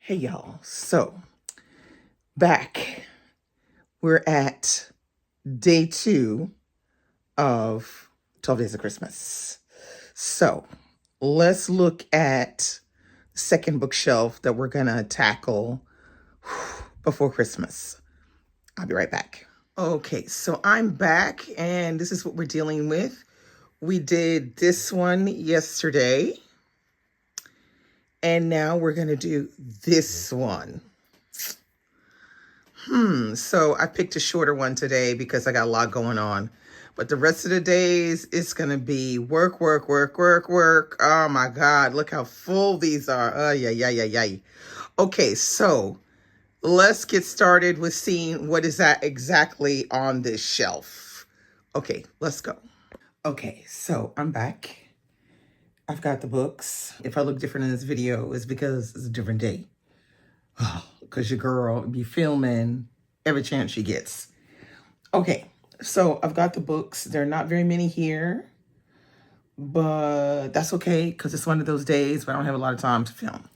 Hey y'all, so back. We're at day 2 of 12 Days of Christmas. So let's look at the second bookshelf that we're gonna tackle before Christmas. I'll be right back. Okay, so I'm back and this is what we're dealing with. We did this one yesterday and now we're gonna do this one. So I picked a shorter one today because I got a lot going on. But the rest of the days, it's going to be work, work, work, work, work. Oh my God, look how full these are. Yeah. Okay, so let's get started with seeing what is that exactly on this shelf. Okay, let's go. Okay, so I'm back. I've got the books. If I look different in this video, it's because it's a different day. Because your girl be filming every chance she gets. Okay, so I've got the books. There are not very many here, but that's okay because it's one of those days where I don't have a lot of time to film.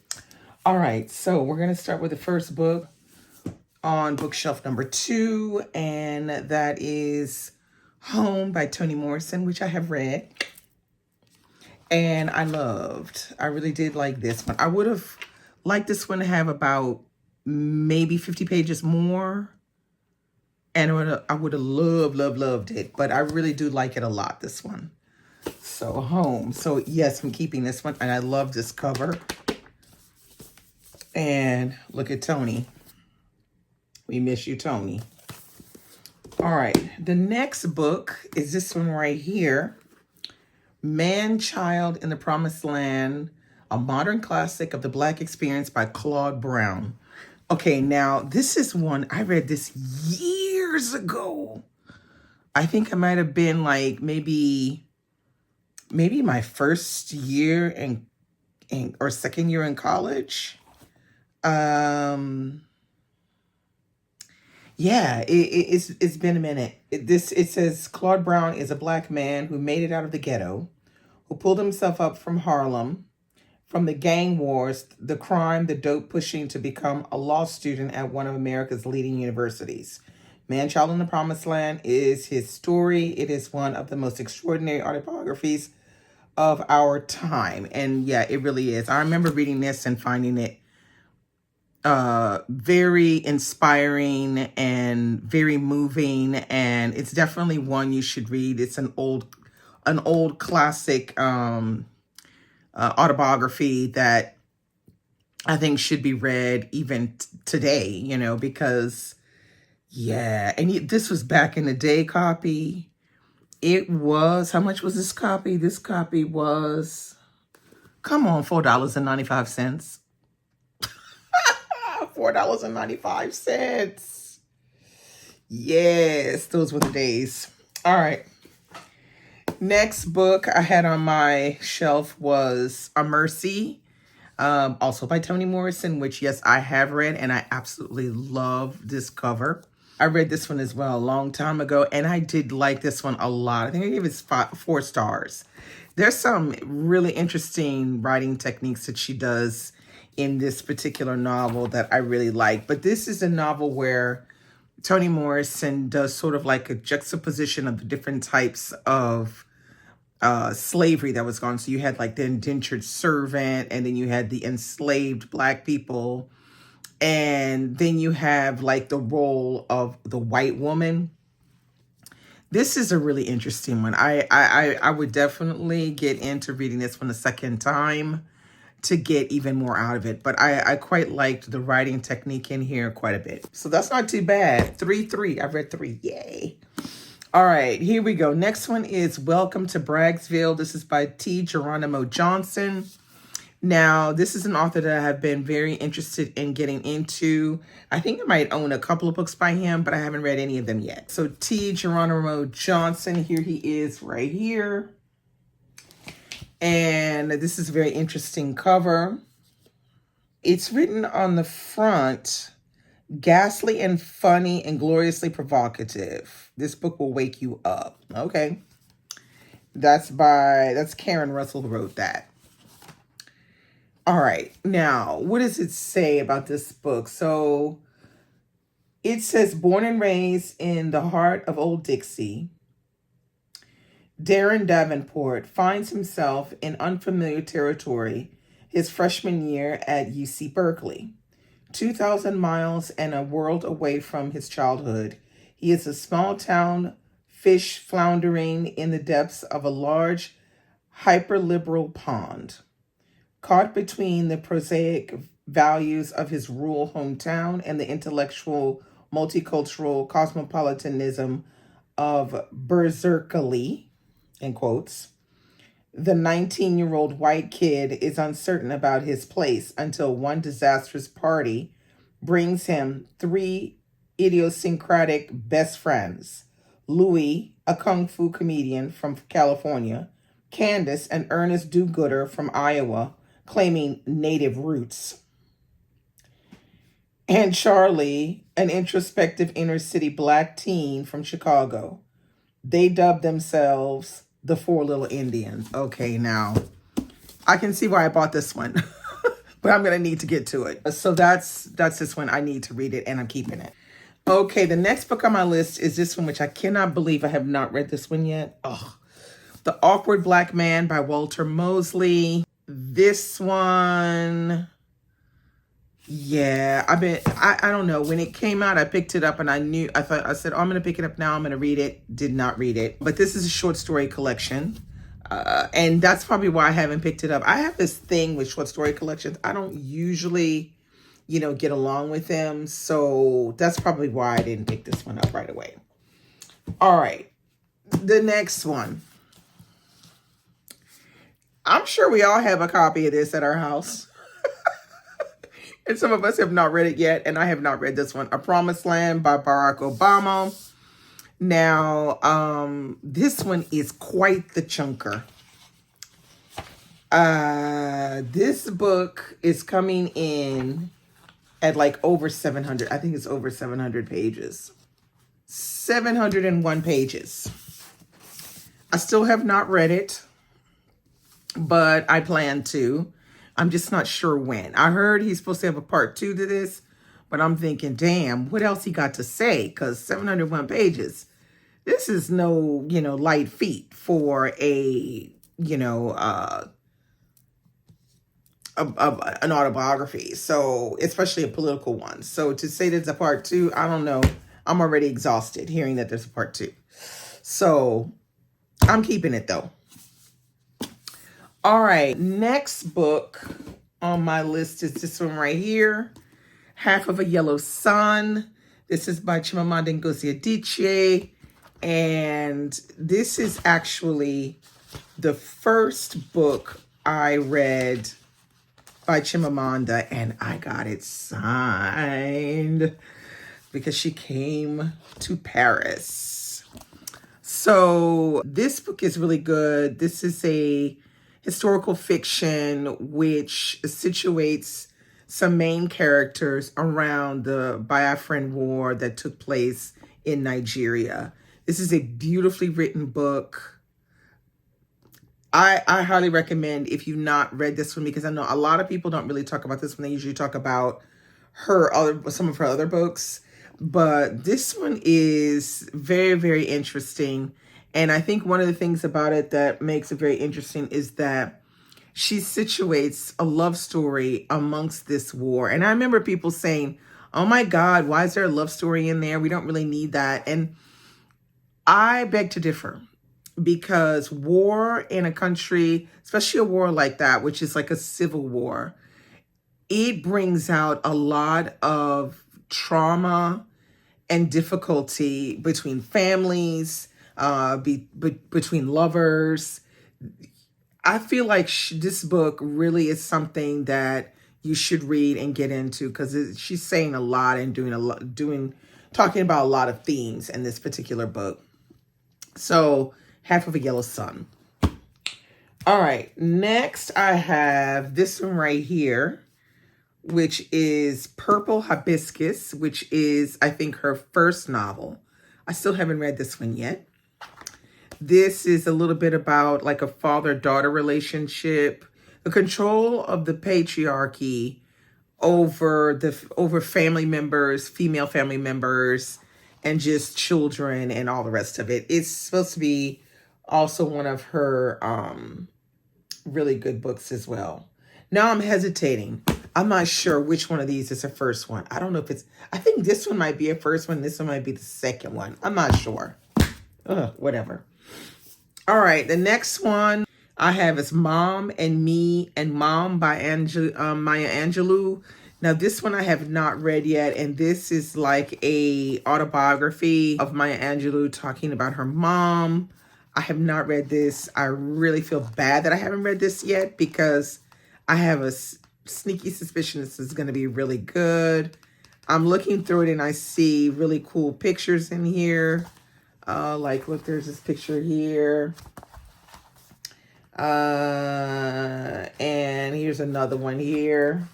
All right, so we're going to start with the first book on bookshelf number 2, and that is Home by Toni Morrison, which I have read. And I loved. I really did like this one. I would have liked this one to have about maybe 50 pages more. And I would have loved it. But I really do like it a lot, this one. So Home. So yes, I'm keeping this one. And I love this cover. And look at Toni. We miss you, Toni. All right. The next book is this one right here. Man, Child in the Promised Land, a modern classic of the Black experience by Claude Brown. Okay, now this is one, I read this years ago. I think I might have been like maybe my first year or second year in college. Yeah, it's been a minute. It says Claude Brown is a Black man who made it out of the ghetto, who pulled himself up from Harlem, from the gang wars, the crime, the dope pushing to become a law student at one of America's leading universities. Man, Child in the Promised Land is his story. It is one of the most extraordinary autobiographies of our time. And yeah, it really is. I remember reading this and finding it very inspiring and very moving, and it's definitely one you should read. It's an old classic autobiography that I think should be read even today, you know, because yeah, and this was back in the day copy. It was, how much was this copy? This copy was, come on, $4.95. $4.95. Yes, those were the days. All right. Next book I had on my shelf was A Mercy, also by Toni Morrison, which, yes, I have read, and I absolutely love this cover. I read this one as well a long time ago, and I did like this one a lot. I think I gave it 4 stars. There's some really interesting writing techniques that she does in this particular novel that I really like. But this is a novel where Toni Morrison does sort of like a juxtaposition of the different types of slavery that was gone. So you had like the indentured servant, and then you had the enslaved Black people. And then you have like the role of the white woman. This is a really interesting one. I would definitely get into reading this one a second time to get even more out of it. But I quite liked the writing technique in here quite a bit. So that's not too bad. 3. I've read 3. Yay. All right, here we go. Next one is Welcome to Braggsville. This is by T. Geronimo Johnson. Now, this is an author that I have been very interested in getting into. I think I might own a couple of books by him, but I haven't read any of them yet. So T. Geronimo Johnson, here he is right here. And this is a very interesting cover. It's written on the front, ghastly and funny and gloriously provocative. This book will wake you up. Okay. That's Karen Russell who wrote that. All right. Now, what does it say about this book? So it says, born and raised in the heart of Old Dixie, Darren Davenport finds himself in unfamiliar territory his freshman year at UC Berkeley. 2,000 miles and a world away from his childhood, he is a small town fish floundering in the depths of a large, hyperliberal pond. Caught between the prosaic values of his rural hometown and the intellectual, multicultural cosmopolitanism of Berserkly, in quotes, the 19-year-old white kid is uncertain about his place until one disastrous party brings him three idiosyncratic best friends: Louis, a kung fu comedian from California; Candace, an earnest do-gooder from Iowa, claiming native roots; and Charlie, an introspective inner-city black teen from Chicago. They dubbed themselves the Four Little Indians. Okay, now I can see why I bought this one, but I'm gonna need to get to it. So that's this one. I need to read it, and I'm keeping it. Okay, the next book on my list is this one, which I cannot believe I have not read this one yet. Oh, The Awkward Black Man by Walter Mosley. This one, yeah, I don't know. When it came out, I picked it up and I said, oh, I'm going to pick it up now. I'm going to read it. Did not read it. But this is a short story collection. And that's probably why I haven't picked it up. I have this thing with short story collections. I don't usually, get along with them. So that's probably why I didn't pick this one up right away. All right. The next one. I'm sure we all have a copy of this at our house. And some of us have not read it yet, and I have not read this one. A Promised Land by Barack Obama. Now, this one is quite the chunker. This book is coming in at like over 700. I think it's over 700 pages. 701 pages. I still have not read it, but I plan to. I'm just not sure when. I heard he's supposed to have a part 2 to this, but I'm thinking, damn, what else he got to say? Because 701 pages, this is no, light feat for an autobiography. So, especially a political one. So to say there's a part 2, I don't know. I'm already exhausted hearing that there's a part 2. So I'm keeping it though. All right, next book on my list is this one right here, Half of a Yellow Sun. This is by Chimamanda Ngozi Adichie, and this is actually the first book I read by Chimamanda, and I got it signed because she came to Paris. So this book is really good. This is a historical fiction which situates some main characters around the Biafran War that took place in Nigeria. This is a beautifully written book. I highly recommend, if you've not read this one, because I know a lot of people don't really talk about this one. They usually talk about some of her other books. But this one is very, very interesting. And I think one of the things about it that makes it very interesting is that she situates a love story amongst this war. And I remember people saying, oh my God, why is there a love story in there? We don't really need that. And I beg to differ, because war in a country, especially a war like that, which is like a civil war, it brings out a lot of trauma and difficulty between families, between lovers. I feel like this book really is something that you should read and get into, because she's saying a lot and talking about a lot of themes in this particular book. So, Half of a Yellow Sun. All right, next I have this one right here, which is Purple Hibiscus, which is, I think, her first novel. I still haven't read this one yet. This is a little bit about like a father-daughter relationship. the control of the patriarchy over family members, female family members, and just children and all the rest of it. It's supposed to be also one of her really good books as well. Now I'm hesitating. I'm not sure which one of these is the first one. I don't know if it's, I think this one might be a first one. This one might be the second one. I'm not sure. Whatever. All right. The next one I have is Mom and Me and Mom by Maya Angelou. Now, this one I have not read yet, and this is like a autobiography of Maya Angelou talking about her mom. I have not read this. I really feel bad that I haven't read this yet because I have a sneaky suspicion this is going to be really good. I'm looking through it and I see really cool pictures in here. Like, look, there's this picture here. And here's another one here.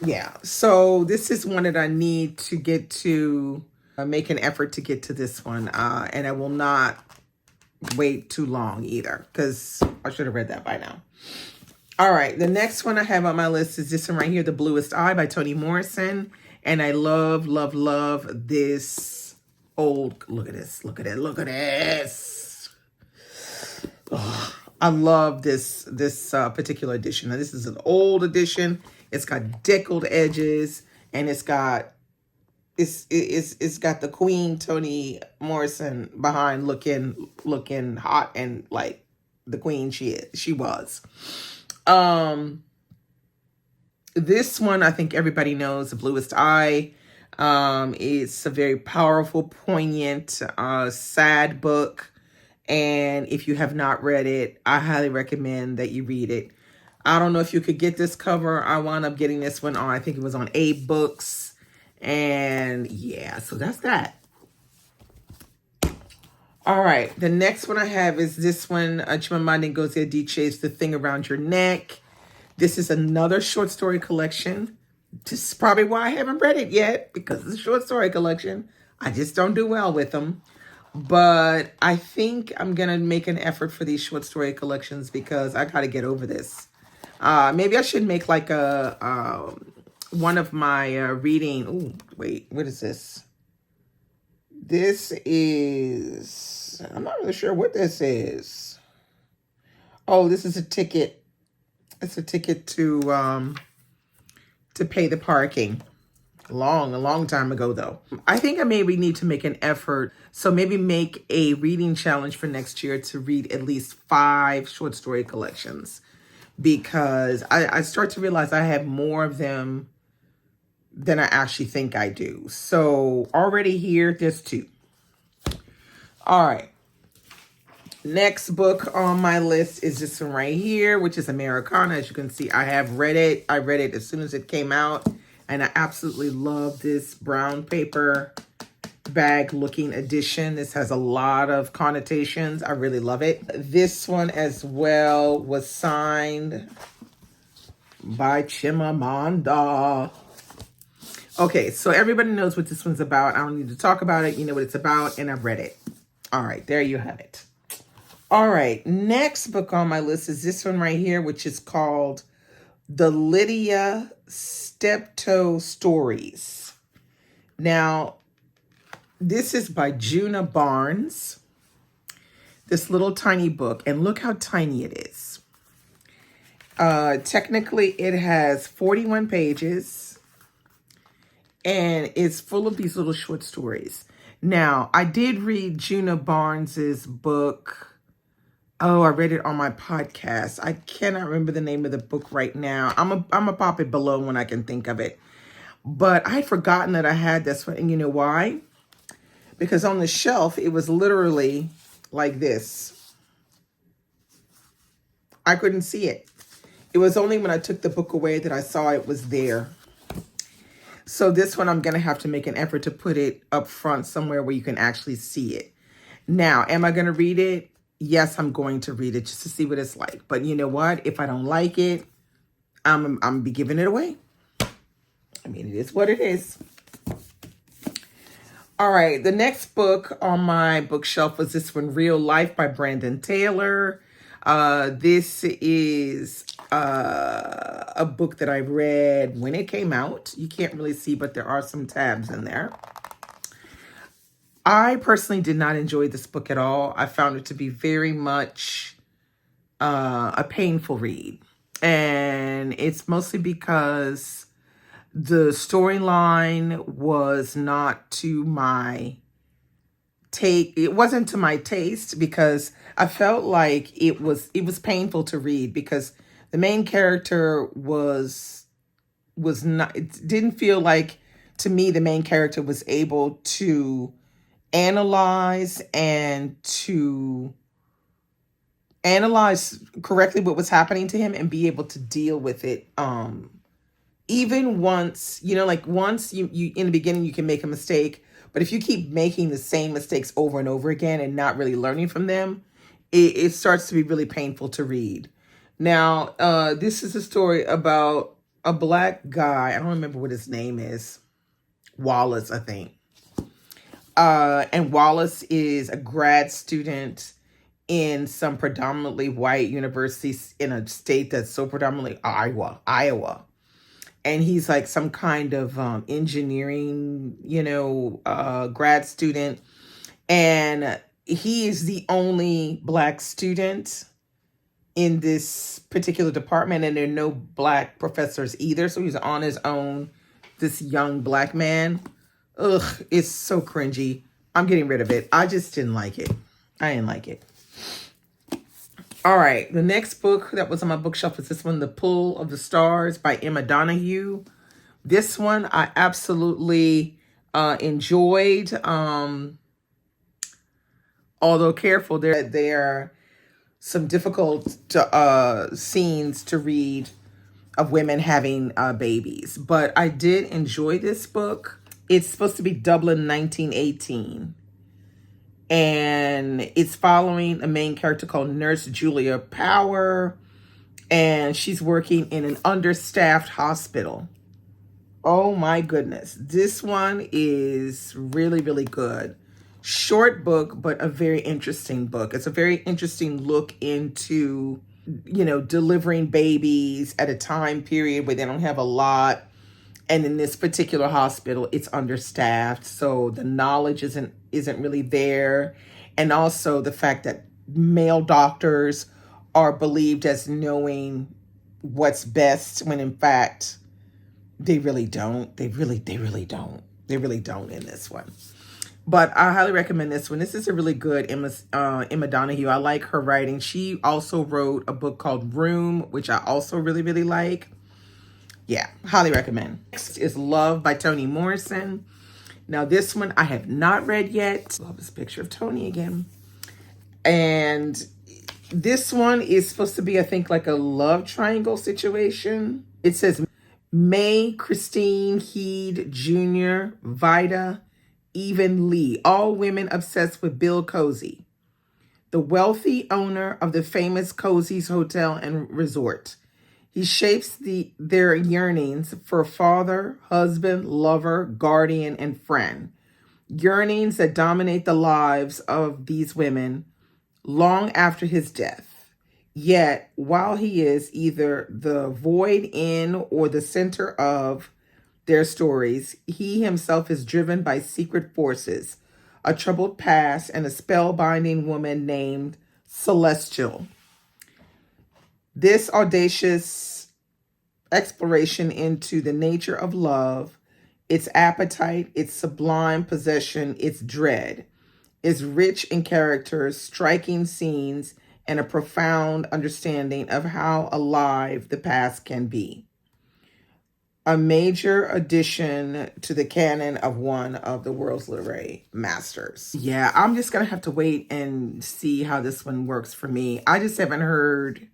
Yeah, so this is one that I need to get to, make an effort to get to this one. And I will not wait too long either because I should have read that by now. All right, the next one I have on my list is this one right here, The Bluest Eye by Toni Morrison. And I love, love, love this old, look at this, look at it, look at this. Oh, I love this particular edition. Now, this is an old edition. It's got deckled edges, and it's got the Queen Toni Morrison behind, looking hot and like the queen she was. This one I think everybody knows, The Bluest Eye. It's a very powerful, poignant, sad book. And if you have not read it, I highly recommend that you read it. I don't know if you could get this cover. I wound up getting this one on, I think it was on A Books. And yeah, so that's that. All right, the next one I have is this one, Chimamanda Ngozi Adichie's The Thing Around Your Neck. This is another short story collection. This is probably why I haven't read it yet, because it's a short story collection. I just don't do well with them. But I think I'm going to make an effort for these short story collections because I got to get over this. Maybe I should make like a one of my reading. Oh, wait, what is this? This is, I'm not really sure what this is. Oh, this is a ticket. It's a ticket to pay the parking. A long time ago, though. I think I maybe need to make an effort. So maybe make a reading challenge for next year to read at least 5 short story collections. Because I start to realize I have more of them than I actually think I do. So already here, there's 2. All right. Next book on my list is this one right here, which is Americana. As you can see, I have read it. I read it as soon as it came out. And I absolutely love this brown paper bag looking edition. This has a lot of connotations. I really love it. This one as well was signed by Chimamanda. Okay, so everybody knows what this one's about. I don't need to talk about it. You know what it's about, and I've read it. All right, there you have it. All right, next book on my list is this one right here, which is called The Lydia Steptoe Stories. Now, this is by Juna Barnes. This little tiny book, and look how tiny it is. Technically, it has 41 pages, and it's full of these little short stories. Now, I did read Juna Barnes's book. Oh, I read it on my podcast. I cannot remember the name of the book right now. I'm a pop it below when I can think of it. But I'd forgotten that I had this one. And you know why? Because on the shelf, it was literally like this. I couldn't see it. It was only when I took the book away that I saw it was there. So this one, I'm going to have to make an effort to put it up front somewhere where you can actually see it. Now, am I going to read it? Yes, I'm going to read it just to see what it's like. But you know what? If I don't like it, I'm going to be giving it away. I mean, it is what it is. All right. The next book on my bookshelf was this one, Real Life by Brandon Taylor. This is a book that I read when it came out. You can't really see, but there are some tabs in there. I personally did not enjoy this book at all. I found it to be very much a painful read. And it's mostly because the storyline was not to my take. It wasn't to my taste, because I felt like it was painful to read, because the main character was not, it didn't feel like, to me, the main character was able to analyze correctly what was happening to him and be able to deal with it. Even once, like once you in the beginning, you can make a mistake, but if you keep making the same mistakes over and over again and not really learning from them, it starts to be really painful to read. Now, this is a story about a Black guy. I don't remember what his name is. Wallace, I think. And Wallace is a grad student in some predominantly white universities in a state that's so predominantly Iowa. And he's like some kind of engineering, grad student. And he is the only Black student in this particular department, and there are no Black professors either. So he's on his own, this young Black man. Ugh, it's so cringy. I'm getting rid of it. I just didn't like it. I didn't like it. All right, the next book that was on my bookshelf is this one, The Pull of the Stars by Emma Donoghue. This one I absolutely enjoyed. Although careful, there are some difficult scenes to read of women having babies. But I did enjoy this book. It's supposed to be Dublin 1918. And it's following a main character called Nurse Julia Power. And she's working in an understaffed hospital. Oh my goodness. This one is really, really good. Short book, but a very interesting book. It's a very interesting look into, delivering babies at a time period where they don't have a lot. And in this particular hospital, it's understaffed, so the knowledge isn't really there. And also the fact that male doctors are believed as knowing what's best, when in fact they really don't. They really don't. They really don't in this one. But I highly recommend this one. This is a really good Emma Donoghue. I like her writing. She also wrote a book called Room, which I also really, really like. Yeah, highly recommend. Next is Love by Toni Morrison. Now, this one I have not read yet. Love this picture of Toni again. And this one is supposed to be, I think, like a love triangle situation. It says May, Christine, Heed, Jr., Vida, even Lee, all women obsessed with Bill Cozy, the wealthy owner of the famous Cozy's Hotel and Resort. He shapes their yearnings for father, husband, lover, guardian, and friend. Yearnings that dominate the lives of these women long after his death. Yet, while he is either the void in or the center of their stories, he himself is driven by secret forces, a troubled past, and a spellbinding woman named Celestial. This audacious exploration into the nature of love, its appetite, its sublime possession, its dread, is rich in characters, striking scenes, and a profound understanding of how alive the past can be. A major addition to the canon of one of the world's literary masters. Yeah, I'm just going to have to wait and see how this one works for me. I just haven't heard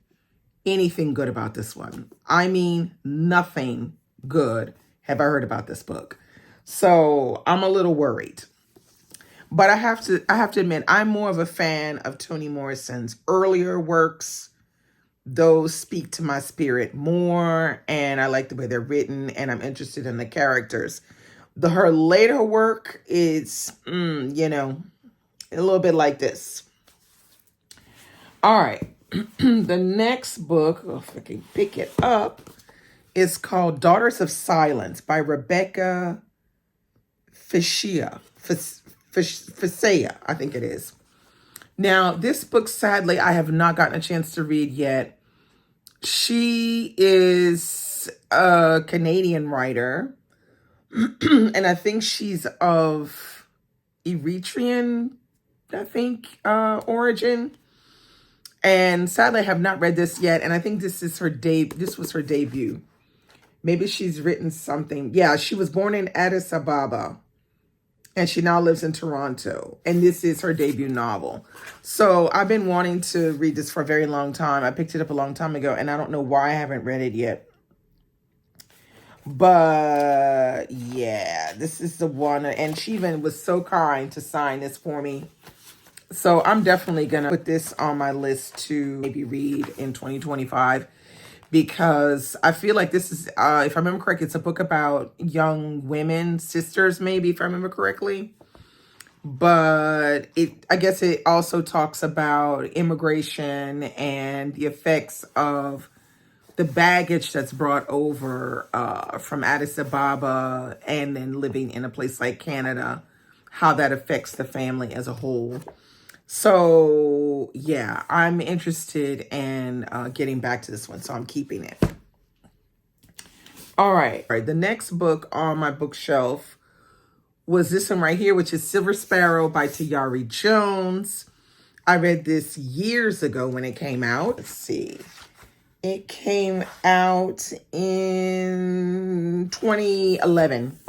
anything good about this one. I mean, nothing good have I heard about this book. So I'm a little worried. But I have to admit, I'm more of a fan of Toni Morrison's earlier works. Those speak to my spirit more, and I like the way they're written, and I'm interested in the characters. Her later work is, a little bit like this. All right. The next book, if I can pick it up, is called Daughters of Silence by Rebecca Fiscia. Fiscia, I think it is. Now, this book, sadly, I have not gotten a chance to read yet. She is a Canadian writer, and I think she's of Eritrean, origin. And sadly, I have not read this yet, and I think this was her debut. Maybe she's written something. Yeah, she was born in Addis Ababa, and she now lives in Toronto. And this is her debut novel. So I've been wanting to read this for a very long time. I picked it up a long time ago, and I don't know why I haven't read it yet. But yeah, this is the one. And she even was so kind to sign this for me. So I'm definitely going to put this on my list to maybe read in 2025. Because I feel like this is, if I remember correctly, it's a book about young women, sisters, maybe, if I remember correctly. But I guess it also talks about immigration and the effects of the baggage that's brought over from Addis Ababa and then living in a place like Canada, how that affects the family as a whole. So, yeah, I'm interested in getting back to this one, so I'm keeping it. All right, the next book on my bookshelf was this one right here, which is Silver Sparrow by Tayari Jones. I read this years ago when it came out. Let's see. It came out in 2011.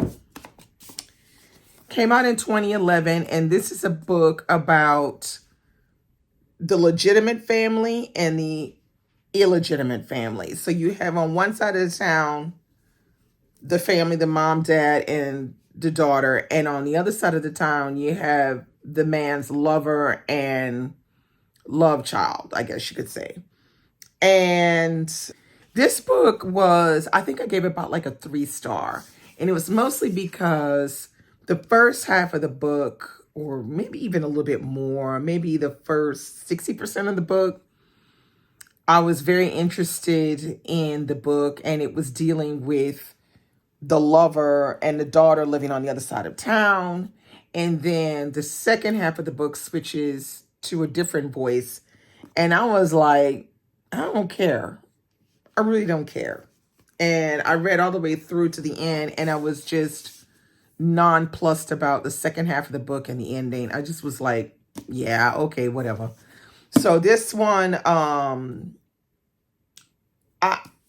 Came out in 2011, and this is a book about the legitimate family and the illegitimate family. So you have on one side of the town, the family, the mom, dad, and the daughter. And on the other side of the town, you have the man's lover and love child, I guess you could say. And this book was, I think I gave it about like a 3-star. And it was mostly because the first half of the book, or maybe even a little bit more, maybe the first 60% of the book, I was very interested in the book, and it was dealing with the lover and the daughter living on the other side of town. And then the second half of the book switches to a different voice. And I was like, I don't care. I really don't care. And I read all the way through to the end, and I was just nonplussed about the second half of the book and the ending. I just was like, yeah, okay, whatever. So this one, I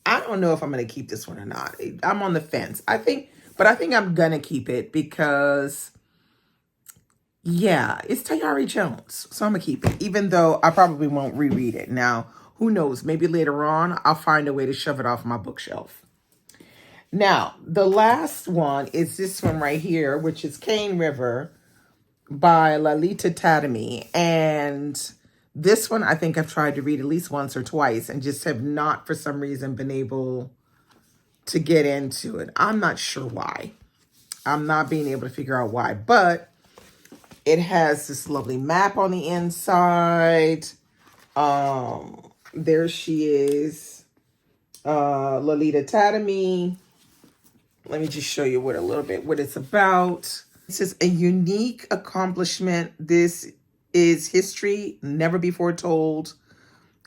don't know if I'm going to keep this one or not. I'm on the fence. I think I'm going to keep it because, yeah, it's Tayari Jones. So I'm going to keep it, even though I probably won't reread it. Now, who knows? Maybe later on, I'll find a way to shove it off my bookshelf. Now, the last one is this one right here, which is Cane River by Lalita Tatamy. And this one, I think I've tried to read at least once or twice and just have not, for some reason, been able to get into it. I'm not sure why. I'm not being able to figure out why. But it has this lovely map on the inside. There she is, Lalita Tatamy. Let me just show you what it's about. It says, a unique accomplishment. This is history never before told.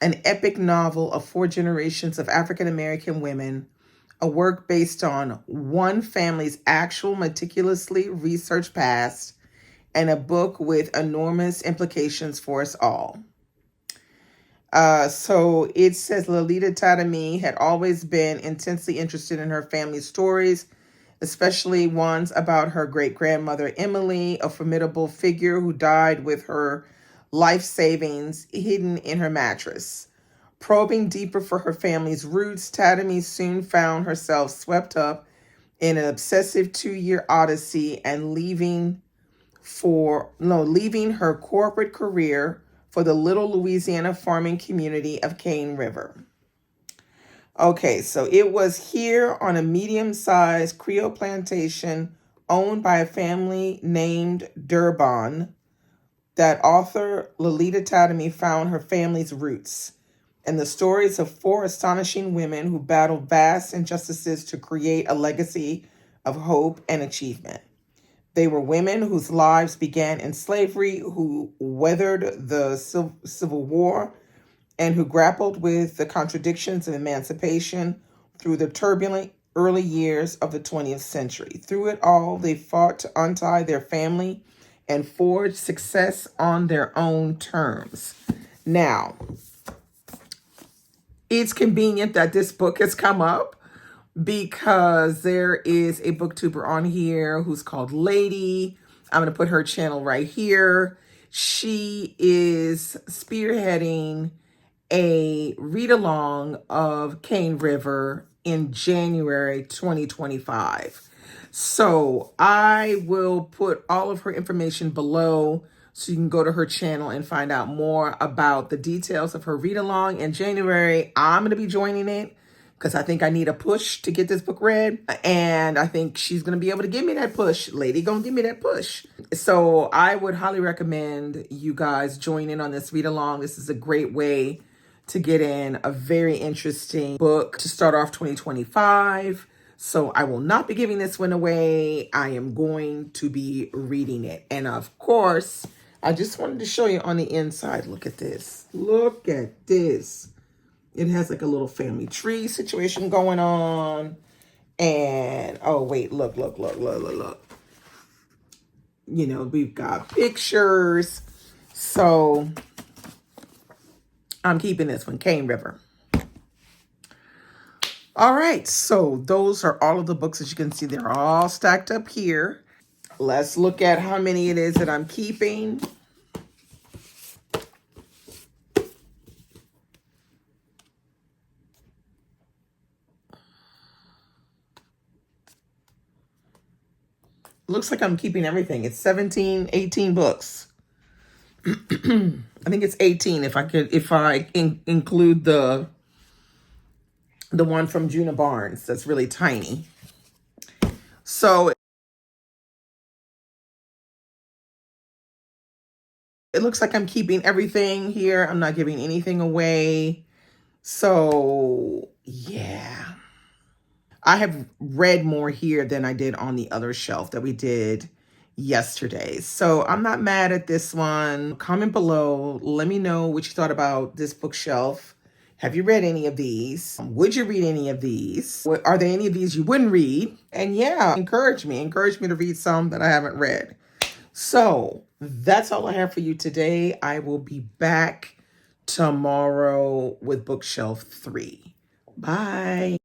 An epic novel of 4 generations of African-American women. A work based on one family's actual meticulously researched past. And a book with enormous implications for us all. So it says Lalita Tatamy had always been intensely interested in her family's stories, especially ones about her great-grandmother Emily, a formidable figure who died with her life savings hidden in her mattress. Probing deeper for her family's roots, Tatamy soon found herself swept up in an obsessive 2-year odyssey and leaving her corporate career for the little Louisiana farming community of Cane River. Okay, so it was here on a medium-sized Creole plantation owned by a family named Durban that author Lalita Tatamy found her family's roots. and the stories of four astonishing women who battled vast injustices to create a legacy of hope and achievement. They were women whose lives began in slavery, who weathered the Civil War, and who grappled with the contradictions of emancipation through the turbulent early years of the 20th century. Through it all, they fought to untie their family and forge success on their own terms. Now, it's convenient that this book has come up because there is a booktuber on here who's called Lady. I'm going to put her channel right here. She is spearheading a read-along of Cane River in January 2025. So I will put all of her information below so you can go to her channel and find out more about the details of her read-along in January. I'm going to be joining it because I think I need a push to get this book read. And I think she's going to be able to give me that push. Lady gonna give me that push. So I would highly recommend you guys join in on this read-along. This is a great way to get in a very interesting book to start off 2025. So I will not be giving this one away. I am going to be reading it. And of course, I just wanted to show you on the inside. Look at this. Look at this. It has like a little family tree situation going on. And, oh, wait, look. You know, we've got pictures. So I'm keeping this one, Cane River. All right, so those are all of the books. As you can see, they're all stacked up here. Let's look at how many it is that I'm keeping. Looks like I'm keeping everything. It's 18 books. I think it's 18 if I include the one from Juna Barnes that's really tiny. So it looks like I'm keeping everything here. I'm not giving anything away. So yeah. I have read more here than I did on the other shelf that we did yesterday. So I'm not mad at this one. Comment below. Let me know what you thought about this bookshelf. Have you read any of these? Would you read any of these? Are there any of these you wouldn't read? And yeah, encourage me to read some that I haven't read. So that's all I have for you today. I will be back tomorrow with bookshelf 3. Bye.